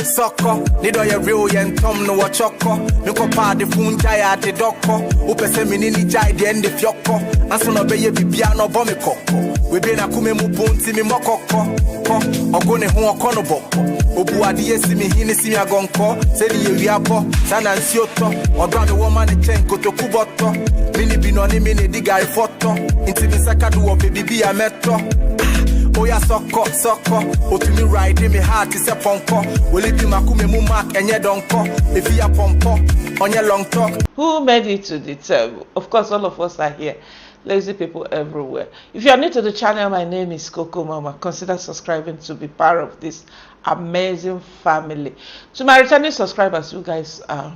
Soko, nido ya real yen tom no wachoko. Niko pa de funja ya de doko. Upese minini jai de ende fyoko. Anso no beye bibia no bomi koko. Webe na kume mu bunti mi mokoko. Ko, ogone hu okono boko. Obu adiye si mi hini si mi agonko. Sedi ye wiapo, sana nsioto. Odwa de woman e chen koto kuboto. Mini binoni mini diga ifoto. Inti mi sakadu o baby a metro. Oya soko, otumi ride me heart is a ponko. Will it be makume mu mark enye donko? If you a pompo, on your long talk. Who made it to the table? Of course, all of us are here. Lazy people everywhere. If you are new to the channel, my name is Cocomama. Consider subscribing to be part of this amazing family. To my returning subscribers, you guys are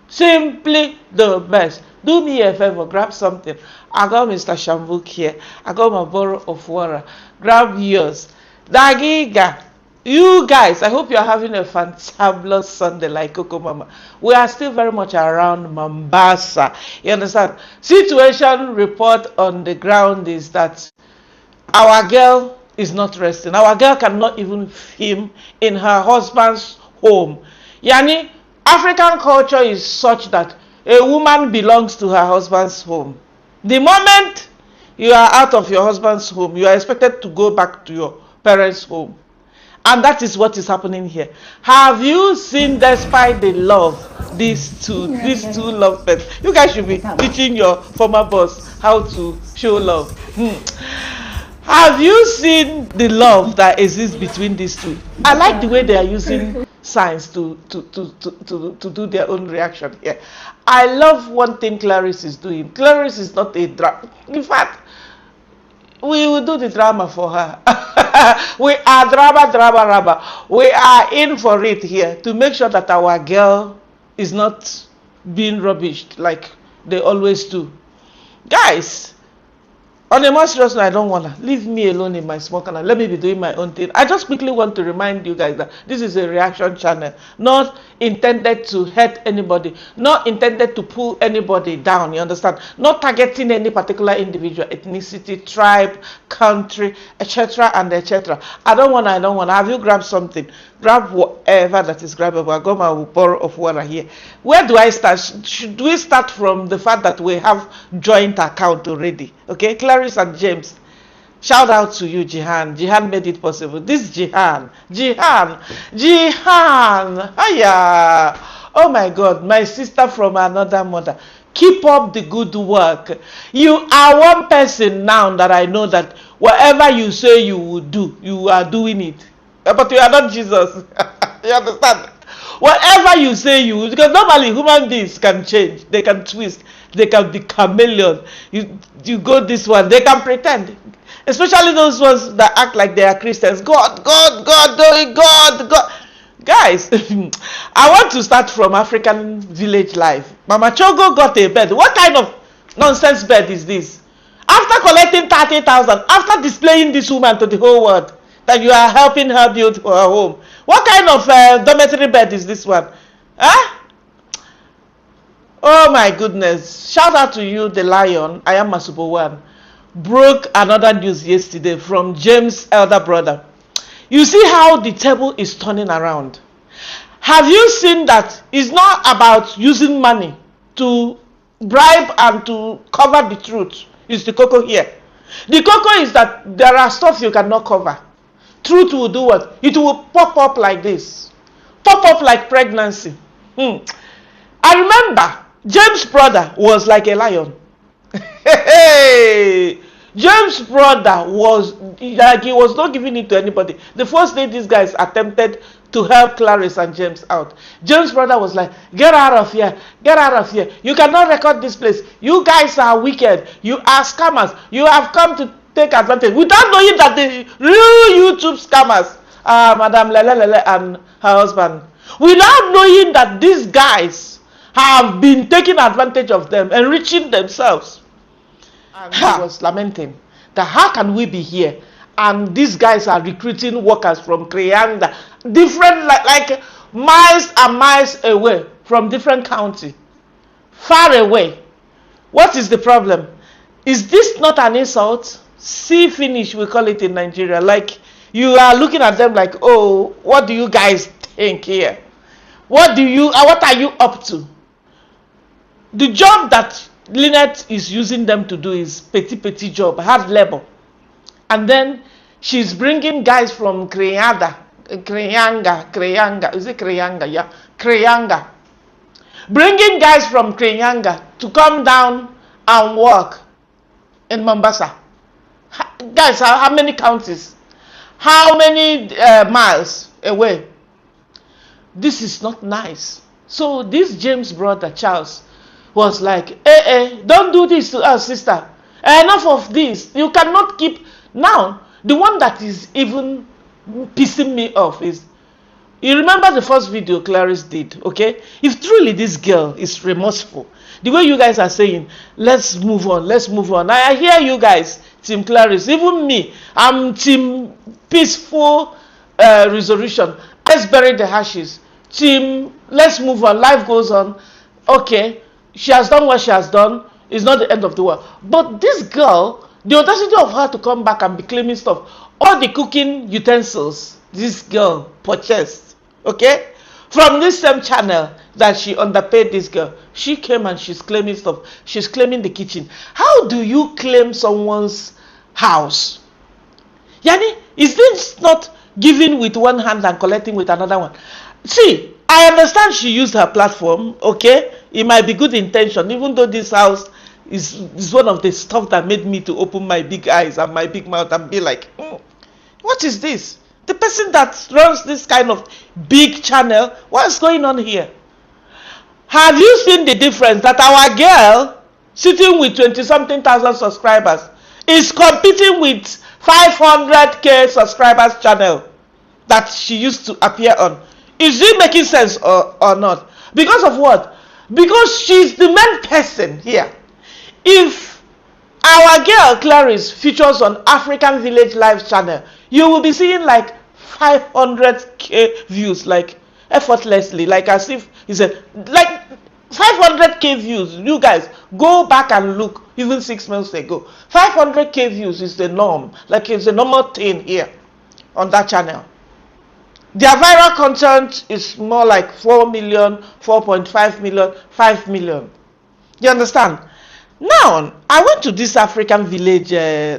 simply the best. Do me a favor, grab something. I got Mr. Shambuk here. I got my bottle of water. Grab yours. Dagiga. You guys, I hope you're having a fantabulous Sunday like Cocomama. We are still very much around Mombasa. You understand? Situation report on the ground is that our girl is not resting. Our girl cannot even film in her husband's home. Yani, African culture is such that a woman belongs to her husband's home. The moment you are out of your husband's home, you are expected to go back to your parents' home. And that is what is happening here. Have you seen, despite the love, these two lovebirds? You guys should be teaching your former boss how to show love. Have you seen the love that exists between these two? I like the way they are using signs to do their own reaction here. I love one thing Claris is doing. Claris is not a drama. In fact, we will do the drama for her. We are drama. We are in for it here to make sure that our girl is not being rubbished like they always do. Guys, on a more serious note, I don't want to leave me alone in my small corner. Let me be doing my own thing. I just quickly want to remind you guys that this is a reaction channel, not intended to hurt anybody, not intended to pull anybody down. You understand? Not targeting any particular individual, ethnicity, tribe, country, etc. and etc. I don't want to. Have you grabbed something? Grab whatever that is grabbable. I got my bottle of water here. Where do I start? Should we start from the fact that we have joint account already? Okay, Claris and James. Shout out to you, Jihan. Jihan made it possible. This Jihan. Hiya. Oh my God, my sister from another mother. Keep up the good work. You are one person now that I know that whatever you say you will do, you are doing it. But you are not Jesus. You understand? Whatever you say you will, because normally human beings can change, they can twist, they can be chameleon. You go this one, they can pretend. Especially those ones that act like they are Christians. God. Guys, I want to start from African village life. Mama Chogo got a bed. What kind of nonsense bed is this? After collecting 30,000, after displaying this woman to the whole world, that you are helping her build her home. What kind of dormitory bed is this one? Huh? Oh my goodness. Shout out to you, the lion. I am Masubo One. Broke another news yesterday from James' elder brother. You see how the table is turning around. Have you seen that it's not about using money to bribe and to cover the truth? It's the cocoa here. The cocoa is that there are stuff you cannot cover. Truth will do what? It will pop up like this. Pop up like pregnancy. I remember James' brother was like a lion. James' brother was like he was not giving it to anybody. The first day these guys attempted to help Claris and James out, James' brother was like, get out of here, get out of here. You cannot record this place. You guys are wicked. You are scammers. You have come to take advantage without knowing that the real YouTube scammers are Madam Lele and her husband. Without knowing that these guys have been taking advantage of them, enriching themselves. And he was lamenting that how can we be here and these guys are recruiting workers from Krianga, different like miles and miles away from different county, far away. What is the problem? Is this not an insult? See finish, we call it in Nigeria. Like you are looking at them like, oh, what do you guys think here? What are you up to? The job that Lynette is using them to do is petty job, hard labor. And then she's bringing guys from Krianga, is it Krianga? Yeah, Krianga. Bringing guys from Krianga to come down and work in Mombasa. Guys, how many counties? How many miles away? This is not nice. So this James' brother, Charles, was like, don't do this to us, sister. Enough of this. You cannot keep... Now, the one that is even pissing me off is, you remember the first video Claris did, okay? If truly this girl is remorseful, the way you guys are saying, let's move on, let's move on. I hear you guys, Team Claris, even me, I'm Team Peaceful Resolution. Let's bury the ashes. Team, let's move on, life goes on. Okay, she has done what she has done. It's not the end of the world. But this girl, the audacity of her to come back and be claiming stuff, all the cooking utensils this girl purchased, okay, from this same channel that she underpaid this girl, she came and she's claiming stuff. She's claiming the kitchen. How do you claim someone's house? Yani, is this not giving with one hand and collecting with another one? See, I understand she used her platform, okay? It might be good intention, even though this house is one of the stuff that made me to open my big eyes and my big mouth and be like, what is this? The person that runs this kind of big channel, what's going on here? Have you seen the difference that our girl sitting with 20-something thousand subscribers is competing with 500k subscribers channel that she used to appear on? Is it making sense or not? Because of what? Because she's the main person here. If our girl Claris features on African Village Live channel, you will be seeing like 500k views, like effortlessly, like as if he said, like 500k views. You guys go back and look, even 6 months ago, 500k views is the norm, like it's a normal thing here on that channel. Their viral content is more like 4 million, 4.5 million, 5 million. You understand? Now, I went to this African village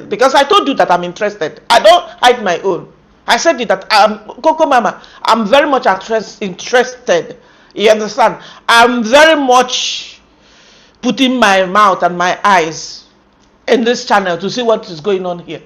because I told you that I'm interested. I don't hide my own. I said it that Cocomama, I'm very much interested. You understand? I'm very much putting my mouth and my eyes in this channel to see what is going on here.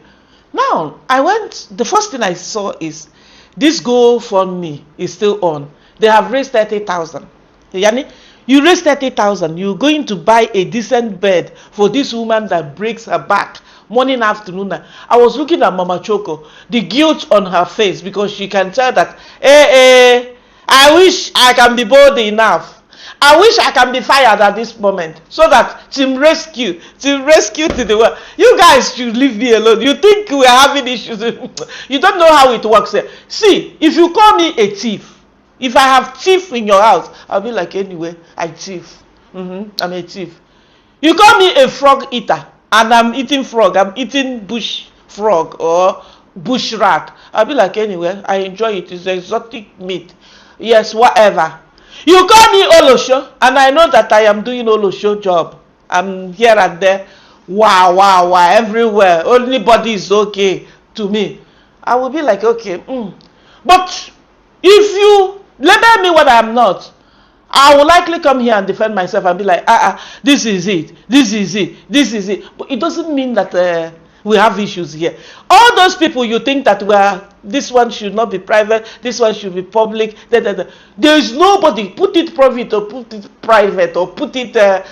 Now, I went, the first thing I saw is this GoFundMe is still on. They have raised 30,000. Yani, you raise 30,000, you're going to buy a decent bed for this woman that breaks her back morning, afternoon. I was looking at Mama Chogo, the guilt on her face, because she can tell that, I wish I can be bold enough. I wish I can be fired at this moment so that team rescue to the world. You guys should leave me alone. You think we are having issues? You don't know how it works here. See, if you call me a thief, if I have thief in your house, I'll be like, anyway, I thief. I'm a thief. You call me a frog eater, and I'm eating frog. I'm eating bush frog or bush rat. I'll be like, anyway, I enjoy it. It's exotic meat. Yes, whatever. You call me Olosho, and I know that I am doing Olosho job. I'm here and there. Wow, everywhere. Anybody is okay to me. I will be like, okay. But if you label me what I am not, I will likely come here and defend myself and be like, this is it. But it doesn't mean that we have issues here. All those people you think that this one should not be private, this one should be public. There is nobody. Put it private or put it private or put it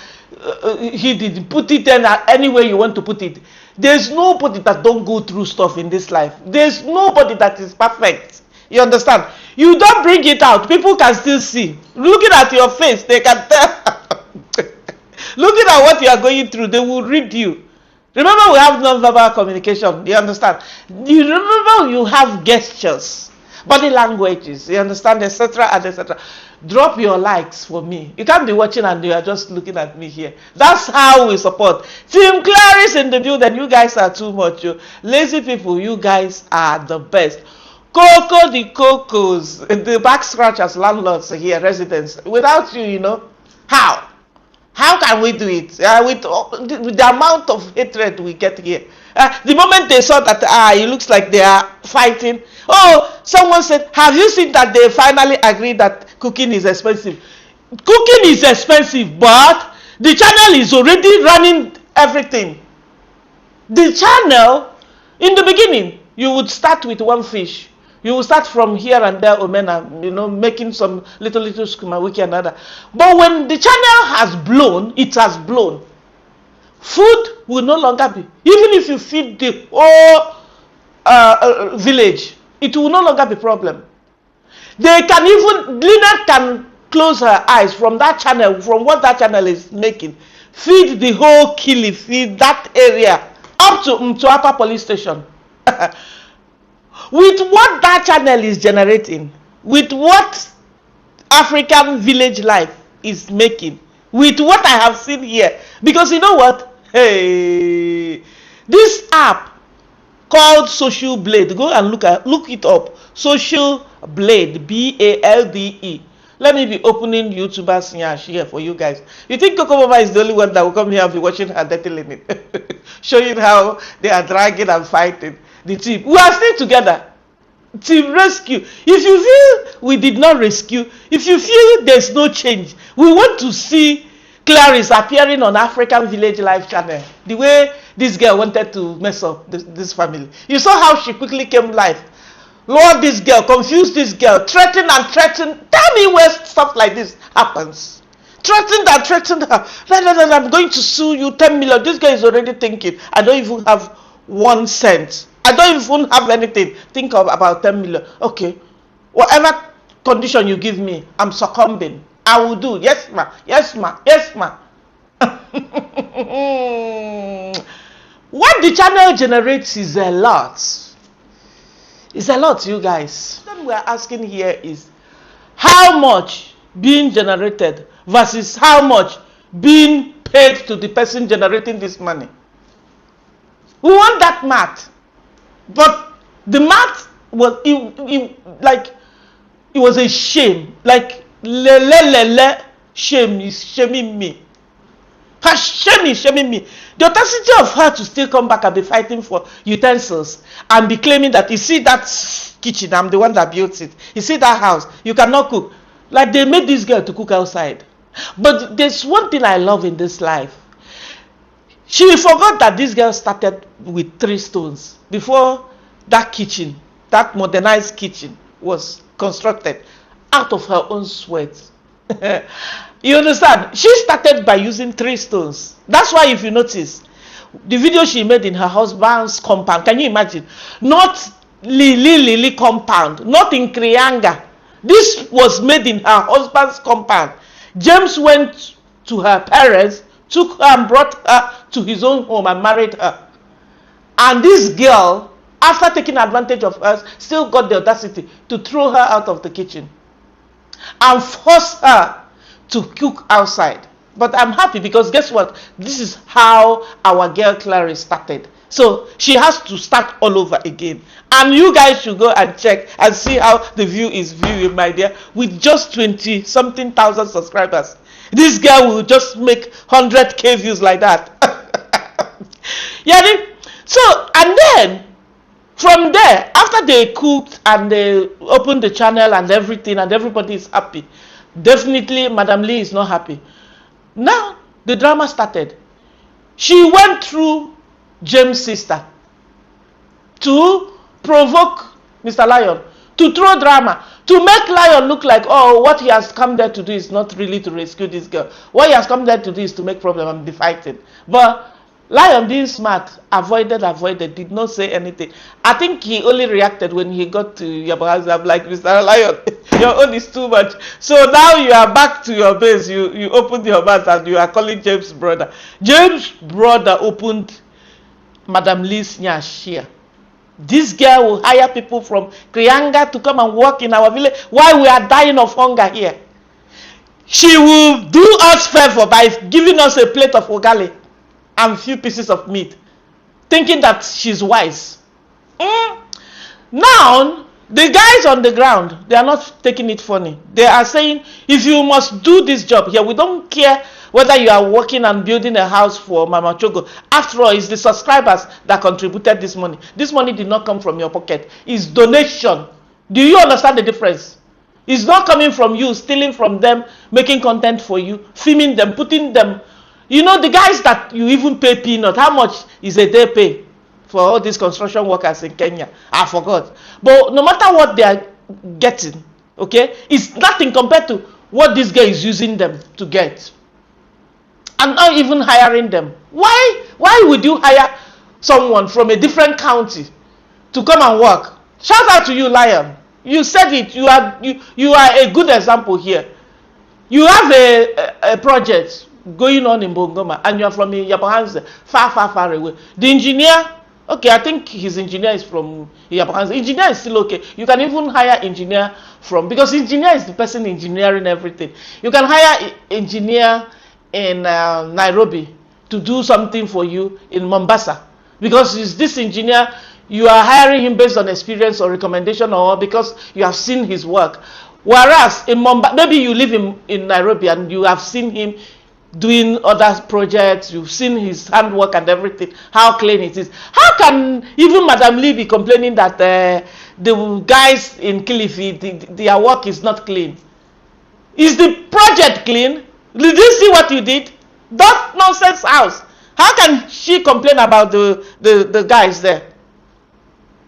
hidden. Put it any way you want to put it. There's nobody that don't go through stuff in this life. There's nobody that is perfect You understand? You don't bring it out. People can still see. Looking at your face, they can tell. Looking at what you are going through, they will read you. Remember, we have non-verbal communication. You understand? You remember, you have gestures, body languages. You understand, etc. and etc. Drop your likes for me. You can't be watching and you are just looking at me here. That's how we support. Team Claris in the building. You guys are too much. You lazy people. You guys are the best. Coco the Cocos, the back scratchers, landlords here, residents. Without you, you know, how? How can we do it? With the amount of hatred we get here. The moment they saw that, it looks like they are fighting. Oh, someone said, have you seen that they finally agreed that cooking is expensive? Cooking is expensive, but the channel is already running everything. The channel, in the beginning, you would start with one fish. You will start from here and there, omena, you know, making some little skuma, wiki and other. But when the channel has blown, it has blown. Food will no longer be. Even if you feed the whole village, it will no longer be a problem. They can even, Lynette can close her eyes from that channel, from what that channel is making. Feed the whole Kili, feed that area, up to Mtuapa police station. With what that channel is generating, with what African village life is making, with what I have seen here. Because you know what? Hey, this app called Social Blade, go and look it up. Social Blade, B-A-L-D-E. Let me be opening YouTubers here for you guys. You think Cocomama is the only one that will come here and be watching her dirty limit? Showing how they are dragging and fighting. The team, we are still together. Team rescue. If you feel we did not rescue, if you feel there's no change, we want to see Claris appearing on African Village Life channel. The way this girl wanted to mess up this family. You saw how she quickly came live. Lord, this girl, confuse this girl, threaten and threaten. Tell me where stuff like this happens. Threatened and threatened her. No, I'm going to sue you 10 million. This girl is already thinking, I don't even have 1 cent. I don't even have anything. Think of about 10 million. Okay. Whatever condition you give me, I'm succumbing. I will do. Yes, ma. Yes, ma. Yes, ma. What the channel generates is a lot. It's a lot, you guys. What we're asking here is how much being generated versus how much being paid to the person generating this money. We want that math. But the math was like it was a shame. Like shame is shaming me. Her shame is shaming me. The audacity of her to still come back and be fighting for utensils and be claiming that you see that kitchen, I'm the one that built it. You see that house, you cannot cook. Like they made this girl to cook outside. But there's one thing I love in this life. She forgot that this girl started with 3 stones before that kitchen, that modernized kitchen was constructed out of her own sweat. You understand? She started by using 3 stones. That's why if you notice, the video she made in her husband's compound, can you imagine? Not Lily compound, not in Krianga. This was made in her husband's compound. James went to her parents, took her and brought her to his own home and married her. And this girl, after taking advantage of us, still got the audacity to throw her out of the kitchen and force her to cook outside. But I'm happy because guess what? This is how our girl Claris started. So she has to start all over again. And you guys should go and check and see how the view is viewing, my dear. With just 20-something thousand subscribers, this girl will just make 100k views like that. Yeah. So, and then from there, after they cooked and they opened the channel and everything, and everybody is happy, definitely Madam Lee is not happy. Now the drama started. She went through James' sister to provoke Mr. Lion, to throw drama, to make Lion look like, oh, what he has come there to do is not really to rescue this girl. What he has come there to do is to make problem and be fighting. But Lion, being smart, avoided, did not say anything. I think he only reacted when he got to Yaboha's. I'm like, Mr. Lion, your own is too much. So now you are back to your base. You opened your mouth and you are calling James' brother. James' brother opened Madam Lee's nyash here. This girl will hire people from Krianga to come and work in our village while we are dying of hunger here. She will do us favor by giving us a plate of ugali and few pieces of meat, thinking that she's wise. Now, the guys on the ground, they are not taking it funny. They are saying, if you must do this job here, we don't care whether you are working and building a house for Mama Chogo. After all, it's the subscribers that contributed this money. This money did not come from your pocket. It's donation. Do you understand the difference? It's not coming from you, stealing from them, making content for you, filming them, putting them. You know, the guys that you even pay peanut, how much is a day pay for all these construction workers in Kenya? I forgot. But no matter what they are getting, okay, it's nothing compared to what this guy is using them to get. I'm not even hiring them. Why would you hire someone from a different county to come and work? Shout out to you, Lion. You said it. You are a good example here. You have a project going on in Bongoma and you are from Yabohanze, far away. The engineer, okay, I think his engineer is from Yabohanze. Engineer is still okay. You can even hire engineer from, because engineer is the person engineering everything. You can hire engineer in Nairobi to do something for you in Mombasa, because it's this engineer, you are hiring him based on experience or recommendation or because you have seen his work. Whereas in Mombasa, maybe you live in Nairobi and you have seen him doing other projects, you've seen his handwork and everything, how clean it is. How can even Madam Lee be complaining that the guys in Kilifi, their work is not clean? Is the project clean? Did you see what you did? That nonsense house. How can she complain about the guys there?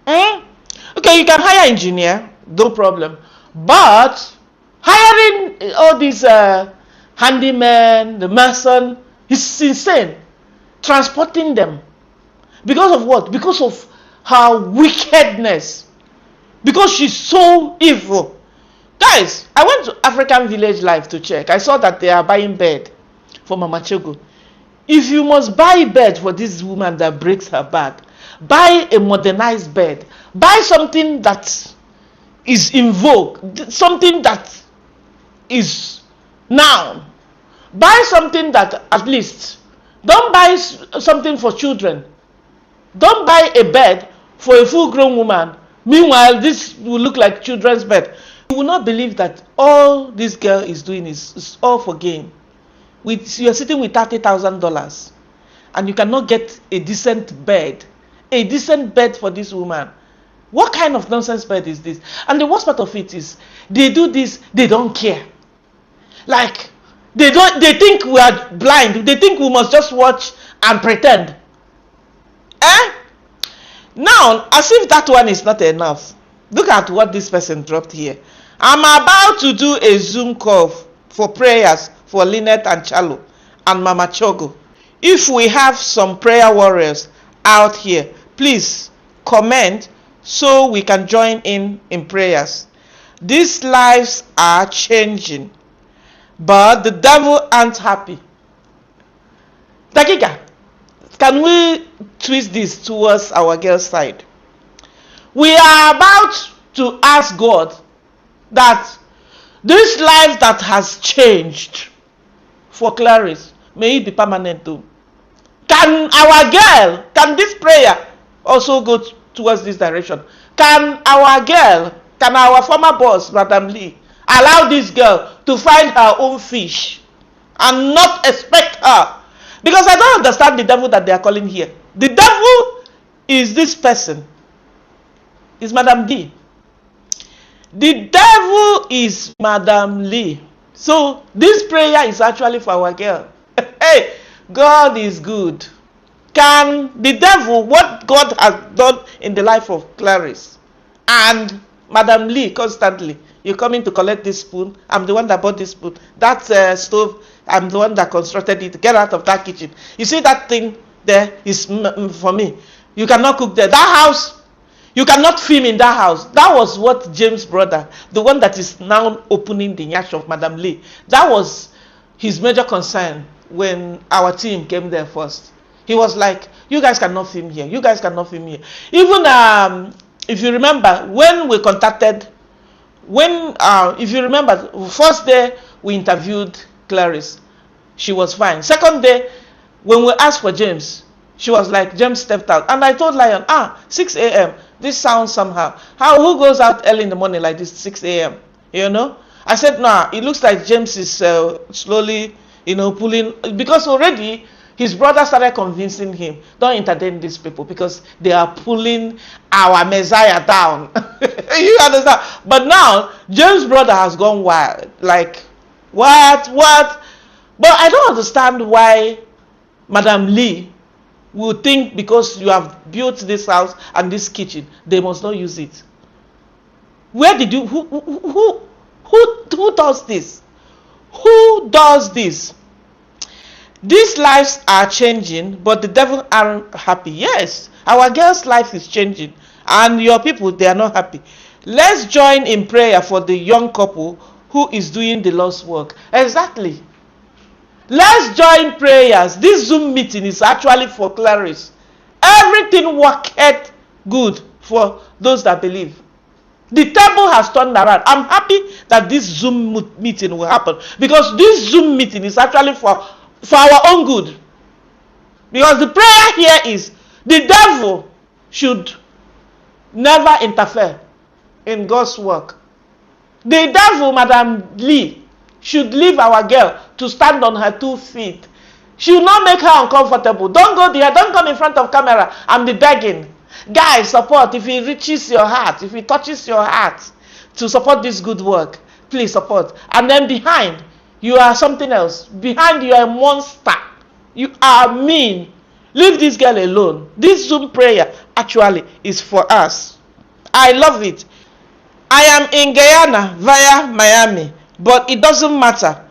Okay, you can hire engineer, no problem. But hiring all these handymen, the mason, is insane. Transporting them. Because of what? Because of her wickedness. Because she's so evil. Guys, I went to African Village Life to check. I saw that they are buying bed for Mama Chogo. If you must buy bed for this woman that breaks her back, buy a modernized bed. Buy something that is in vogue. Something that is now. Buy something that at least. Don't buy something for children. Don't buy a bed for a full-grown woman. Meanwhile, this will look like children's bed. You will not believe that all this girl is doing is all for gain. You are sitting with $30,000 and you cannot get a decent bed. A decent bed for this woman. What kind of nonsense bed is this? And the worst part of it is, they do this, they don't care. Like, they think we are blind. They think we must just watch and pretend. Now, as if that one is not enough, look at what this person dropped here. I'm about to do a Zoom call for prayers for Lynette and Chalo and Mama Chogo. If we have some prayer warriors out here, please comment so we can join in prayers. These lives are changing, but the devil ain't happy. Dakiga, can we twist this towards our girl side? We are about to ask God that this life that has changed for Claris, may it be permanent too. Can our girl, can this prayer also go towards this direction? Can our girl, can our former boss, Madam Lee, allow this girl to find her own fish and not expect her? Because I don't understand the devil that they are calling here. The devil is this person. Is Madam Lee. The devil is Madam Lee. So this prayer is actually for our girl. Hey, God is good. Can the devil, what God has done in the life of Claris and Madam Lee constantly, you're coming to collect this spoon, I'm the one that bought this spoon, that stove, I'm the one that constructed it, get out of that kitchen. You see that thing there is for me. You cannot cook there. That house, you cannot film in that house. That was what James' brother, the one that is now opening the yacht of Madam Lee, that was his major concern when our team came there first. He was like, you guys cannot film here. You guys cannot film here. Even if you remember, when we contacted, if you remember, first day we interviewed Claris, she was fine. Second day, when we asked for James, she was like, James stepped out. And I told Lion, 6 a.m. This sounds somehow. Who goes out early in the morning like this, 6 a.m.? You know? I said, nah, it looks like James is slowly, pulling, because already his brother started convincing him, don't entertain these people because they are pulling our Messiah down. You understand? But now, James' brother has gone wild. Like, what? But I don't understand why Madam Lee will think because you have built this house and this kitchen, they must not use it. Where did you, who does this? Who does this? These lives are changing, but the devil aren't happy. Yes, our girl's life is changing, and your people, they are not happy. Let's join in prayer for the young couple who is doing the Lord's work. Exactly. Let's join prayers. This Zoom meeting is actually for Claris. Everything worked good for those that believe. The table has turned around. I'm happy that this Zoom meeting will happen, because this Zoom meeting is actually for our own good. Because the prayer here is the devil should never interfere in God's work. The devil, Madam Lee, should leave our girl to stand on her 2 feet. She will not make her uncomfortable. Don't go there. Don't come in front of camera and be begging. Guys, support. If it reaches your heart, if it touches your heart to support this good work, please support. And then behind, you are something else. Behind, you are a monster. You are mean. Leave this girl alone. This Zoom prayer actually is for us. I love it. I am in Guyana via Miami, but it doesn't matter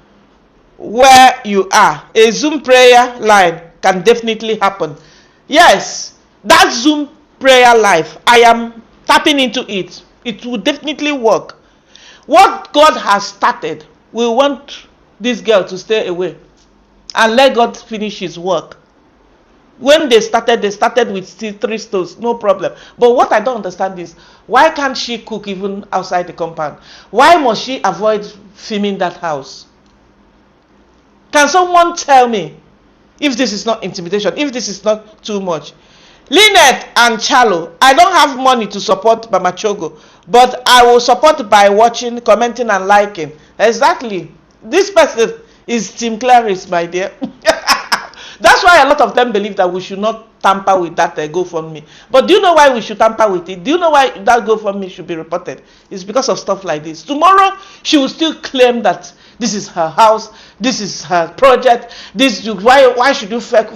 where you are. A Zoom prayer line can definitely happen. Yes, that Zoom prayer life, I am tapping into it. It will definitely work. What God has started, we want this girl to stay away and let God finish his work. When they started with still 3 stoves, no problem. But what I don't understand is, why can't she cook even outside the compound? Why must she avoid filming that house? Can someone tell me if this is not intimidation, if this is not too much? Lynette and Charlo, I don't have money to support Mama Chogo, but I will support by watching, commenting, and liking. Exactly. This person is Team Claris, my dear. That's why a lot of them believe that we should not tamper with that GoFundMe. But do you know why we should tamper with it? Do you know why that GoFundMe should be reported? It's because of stuff like this. Tomorrow, she will still claim that this is her house, this is her project, why should you fake,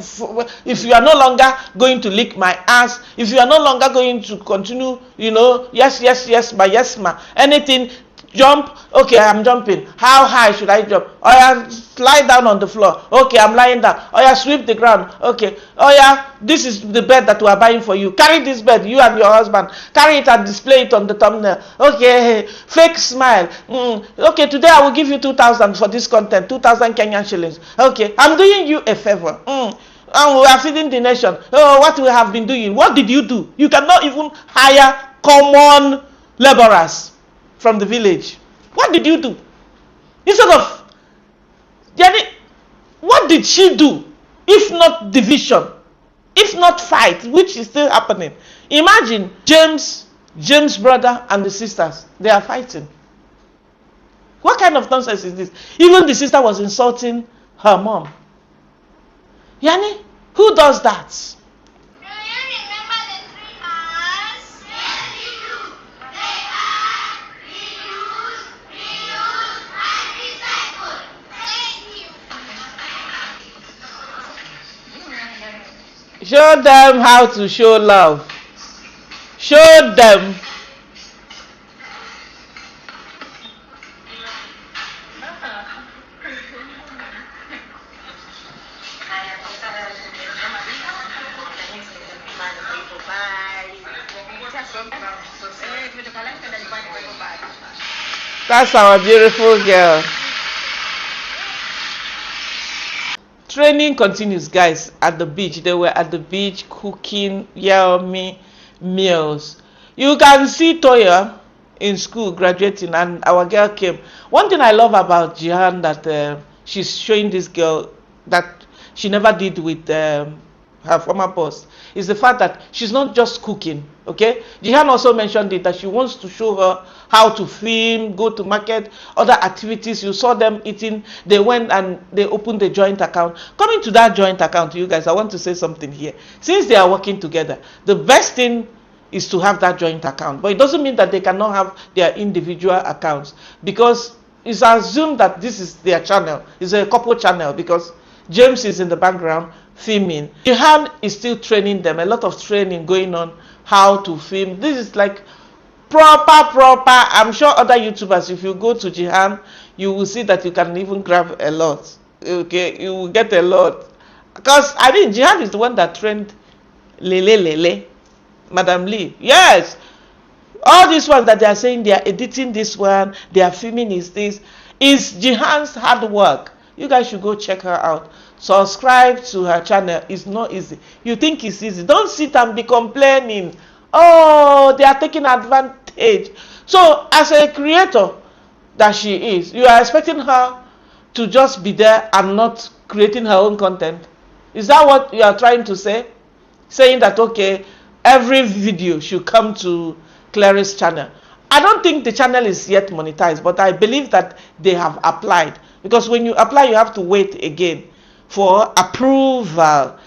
if you are no longer going to lick my ass, if you are no longer going to continue, yes ma, anything, jump, okay, I'm jumping. How high should I jump? Oh yeah, lie down on the floor. Okay, I'm lying down. Oh yeah, sweep the ground. Okay. Oh yeah, this is the bed that we are buying for you. Carry this bed, you and your husband. Carry it and display it on the thumbnail. Okay, fake smile. Okay, today I will give you 2,000 for this content, 2,000 Kenyan shillings. Okay, I'm doing you a favor. And we are feeding the nation. Oh, what we have been doing. What did you do? You cannot even hire common laborers from the village. What did you do? Instead of, what did she do? If not division, if not fight, which is still happening. Imagine James' brother and the sisters, they are fighting. What kind of nonsense is this? Even the sister was insulting her mom. Who does that? Show them how to show love. Show them. That's our beautiful girl. Training continues, guys, at the beach. They were at the beach cooking yummy meals. You can see Toya in school graduating, and our girl came. One thing I love about Jihan that she's showing this girl that she never did with her former boss is the fact that she's not just cooking. Okay, Jihan also mentioned it, that she wants to show her how to film, go to market, other activities. You saw them eating. They went and they opened a joint account. Coming to that joint account, you guys, I want to say something here. Since they are working together, the best thing is to have that joint account, but it doesn't mean that they cannot have their individual accounts, because it's assumed that this is their channel. It's a couple channel, because James is in the background filming. Jihan is still training them. A lot of training going on how to film. This is like proper. I'm sure other YouTubers, if you go to Jihan, you will see that you can even grab a lot. Okay, you will get a lot, because I mean Jihan is the one that trained Lele Madam Lee. Yes, all these ones that they are saying they are editing this one, they are filming is Jihan's hard work. You guys should go check her out. Subscribe to her channel. It's not easy. You think it's easy? Don't sit and be complaining. Oh, they are taking advantage. So as a creator that she is, you are expecting her to just be there and not creating her own content? Is that what you are trying to say? Saying that, okay, every video should come to Claris' channel. I don't think the channel is yet monetized, but I believe that they have applied, because when you apply, you have to wait again for approval.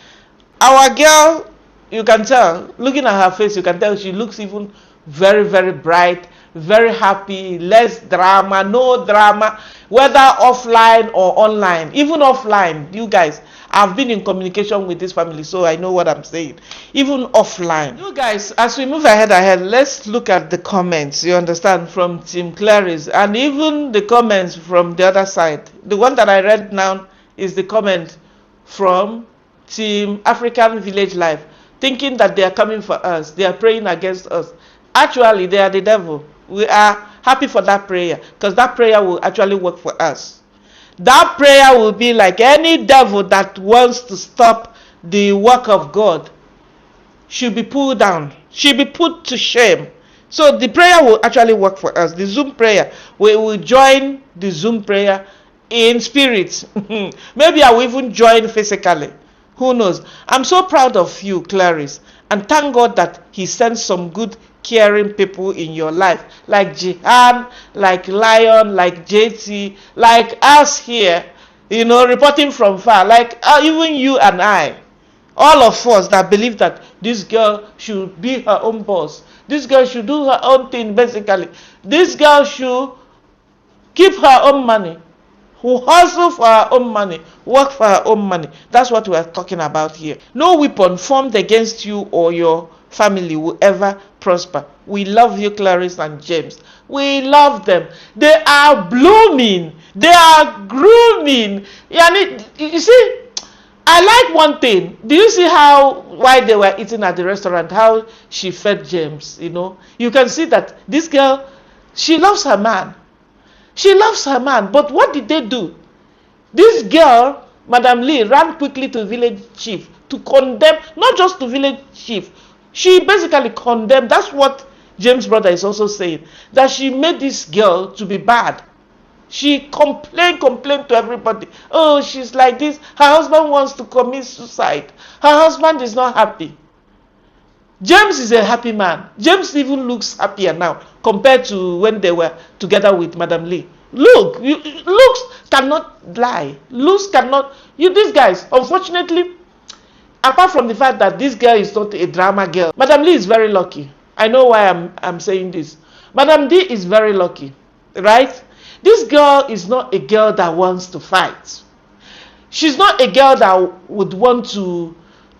Our girl, you can tell, looking at her face, you can tell she looks even very bright, very happy, less drama, no drama, whether offline or online. Even offline, you guys, I've been in communication with this family, so I know what I'm saying. Even offline. You guys, as we move ahead, let's look at the comments, you understand, from Team Claris, and even the comments from the other side. The one that I read now is the comment from Team African Village Life, thinking that they are coming for us, they are praying against us. Actually, they are the devil. We are happy for that prayer, because that prayer will actually work for us. That prayer will be like any devil that wants to stop the work of God should be pulled down, should be put to shame. So the prayer will actually work for us. The Zoom prayer, we will join the Zoom prayer in spirit. Maybe I will even join physically. Who knows? I'm so proud of you, Claris, and thank God that He sends some good, caring people in your life, like Jihan, like Lion, like JT, like us here, you know, reporting from far, like even you and I, all of us that believe that this girl should be her own boss, this girl should do her own thing. Basically, this girl should keep her own money, who hustle for her own money, work for her own money. That's what we are talking about here. No weapon formed against you or your family will ever prosper. We love you, Claris and James. We love them. They are blooming. They are grooming. You see, I like one thing. Do you see how, while they were eating at the restaurant, how she fed James? You know, you can see that this girl, she loves her man. She loves her man. But what did they do? This girl, Madam Lee, ran quickly to village chief to condemn, not just to village chief. She basically condemned. That's what James' brother is also saying, that she made this girl to be bad. She complained to everybody. Oh, she's like this. Her husband wants to commit suicide. Her husband is not happy. James is a happy man. James even looks happier now compared to when they were together with Madam Lee. Look, looks cannot lie. Looks cannot. These guys, unfortunately, apart from the fact that this girl is not a drama girl, Madam Lee is very lucky. I know why I'm saying this. Madam D is very lucky, right? This girl is not a girl that wants to fight. She's not a girl that would want to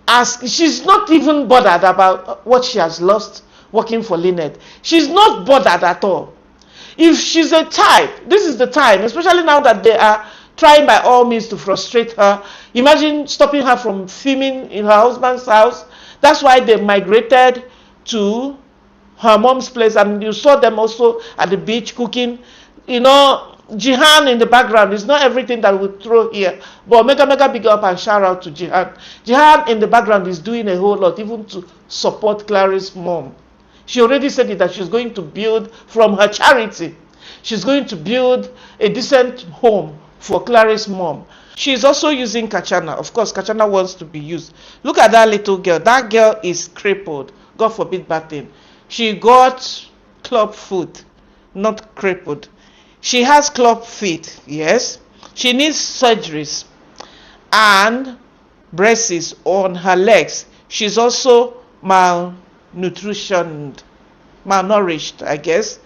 ask. She's not even bothered about what she has lost working for Lynette. She's not bothered at all. If she's a type, this is the time, especially now that they are trying by all means to frustrate her. Imagine stopping her from filming in her husband's house. That's why they migrated to her mom's place, and you saw them also at the beach cooking. You know, Jihan in the background is not everything that we throw here, but mega big up and shout out to Jihan. Jihan in the background is doing a whole lot, even to support Claris' mom. She already said it, that she's going to build from her charity. She's going to build a decent home for Claris' mom. She's also using Kachana. Of course, Kachana wants to be used. Look at that little girl. That girl is crippled. God forbid bad thing. She got club foot, not crippled. She has club feet, yes. She needs surgeries and braces on her legs. She's also malnutritioned, malnourished, I guess.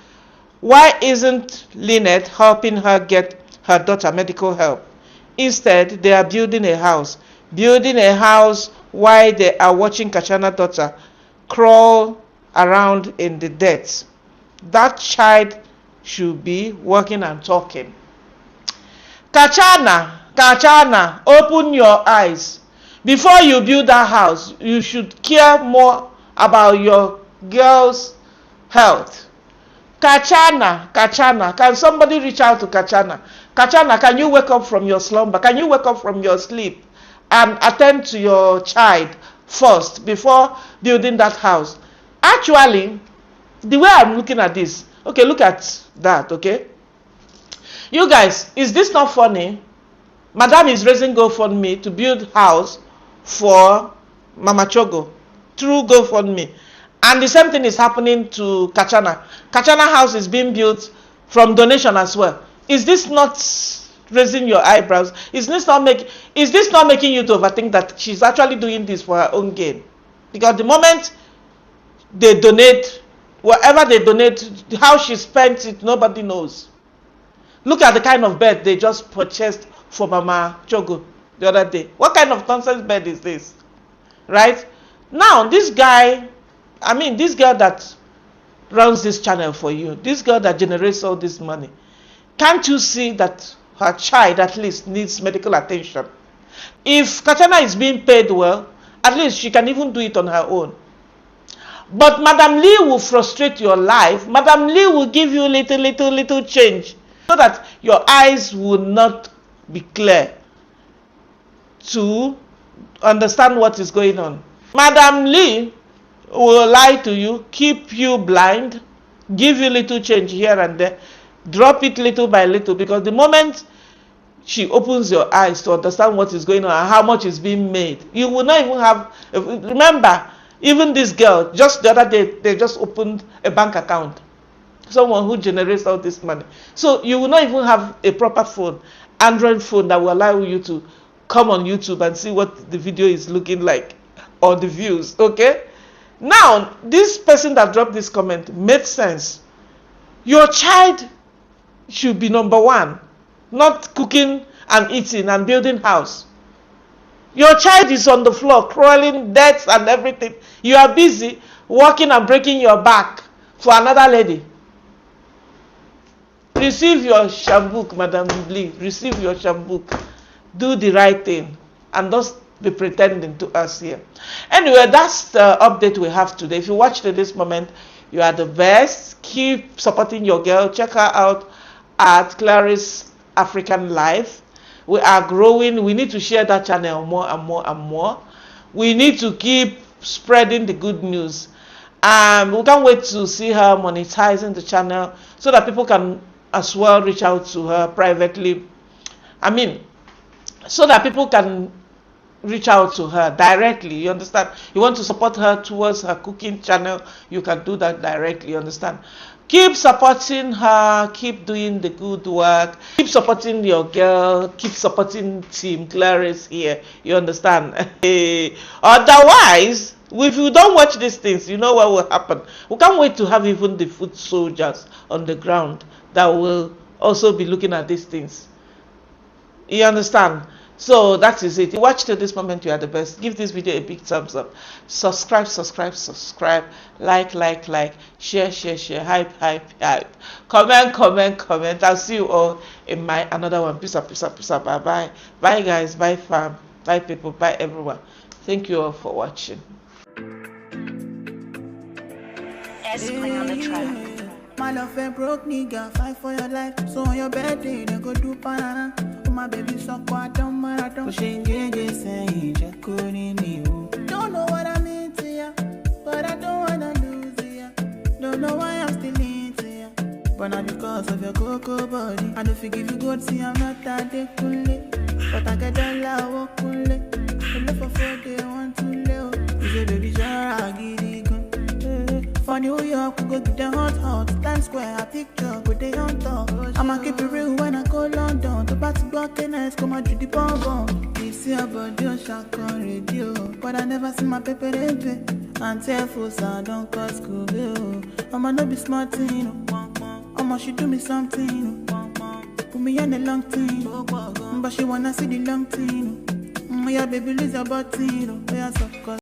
Why isn't Lynette helping her get her daughter medical help? Instead, they are building a house while they are watching Kachana's daughter crawl around in the dirt. That child should be working and talking. Kachana, open your eyes. Before you build that house, you should care more about your girl's health. Kachana, can somebody reach out to Kachana? Kachana, can you wake up from your slumber? Can you wake up from your sleep and attend to your child first before building that house? Actually, the way I'm looking at this, okay, look at that, okay? You guys, is this not funny? Madam is raising GoFundMe to build house for Mama Chogo through GoFundMe. And the same thing is happening to Kachana. Kachana house is being built from donation as well. Is this not raising your eyebrows? Is this not making you to overthink that she's actually doing this for her own gain? Because the moment they donate, whatever they donate, how she spent it, nobody knows. Look at the kind of bed they just purchased for Mama Chogo the other day. What kind of nonsense bed is this? Right? Now, this guy, this girl that runs this channel for you, this girl that generates all this money, can't you see that her child at least needs medical attention? If Kachana is being paid well, at least she can even do it on her own. But Madam Lee will frustrate your life. Madam Lee will give you little change so that your eyes will not be clear to understand what is going on. Madam Lee will lie to you, keep you blind, give you little change here and there, drop it little by little, because the moment she opens your eyes to understand what is going on and how much is being made, you will not even have, remember, even this girl, just the other day, they just opened a bank account. Someone who generates all this money. So you will not even have a proper phone, Android phone, that will allow you to come on YouTube and see what the video is looking like or the views, okay? Now, this person that dropped this comment made sense. Your child should be number one, not cooking and eating and building house. Your child is on the floor, crawling, dirt and everything. You are busy walking and breaking your back for another lady. Receive your shambuk, Madam Lee. Receive your shambuk. Do the right thing and don't be pretending to us here. Anyway, that's the update we have today. If you watched to this moment, you are the best. Keep supporting your girl. Check her out at Claris African Life. We are growing. We need to share that channel more and more. We need to keep spreading the good news. We can't wait to see her monetizing the channel so that people can as well reach out to her privately. So that people can reach out to her directly. You understand? You want to support her towards her cooking channel, you can do that directly. You understand? Keep supporting her, keep doing the good work, keep supporting your girl, keep supporting Team Claris here. You understand? Otherwise, if you don't watch these things, you know what will happen. We can't wait to have even the foot soldiers on the ground that will also be looking at these things. You understand? So that is it. You watch till this moment, you are the best. Give this video a big thumbs up. Subscribe. Like. Share. Hype. Comment. I'll see you all in my another one. Peace up. Bye. Bye guys. Bye fam. Bye people. Bye everyone. Thank you all for watching. Let's play on the track. My love and broke nigga, fight for your life. So on your birthday, they go do banana. Oh my baby, so quiet, don't matter, don't. Pushing gauges, saying, check me. Don't know what I mean to ya, but I don't wanna lose ya. Don't know why I'm still into ya, but not because of your cocoa body. I don't forgive you good, see I'm not that day cool. But I get that love, cool. I look for 4 day, 1 to live. You say, baby, sure, I'll get it good. For New York, we go to the hot Times Square, I picture, go they on top. I'ma keep it real when I go London. To back to back and nice, come and do the bonbon. You see about your shock on radio, but I never see my paper and tell folks I don't cause school bill. I'ma not be smart, you know. I'ma she do me something, you know. Put me on the long thing, but she wanna see the long thing, you know. Yeah, baby, lose your body, you know. Yeah, so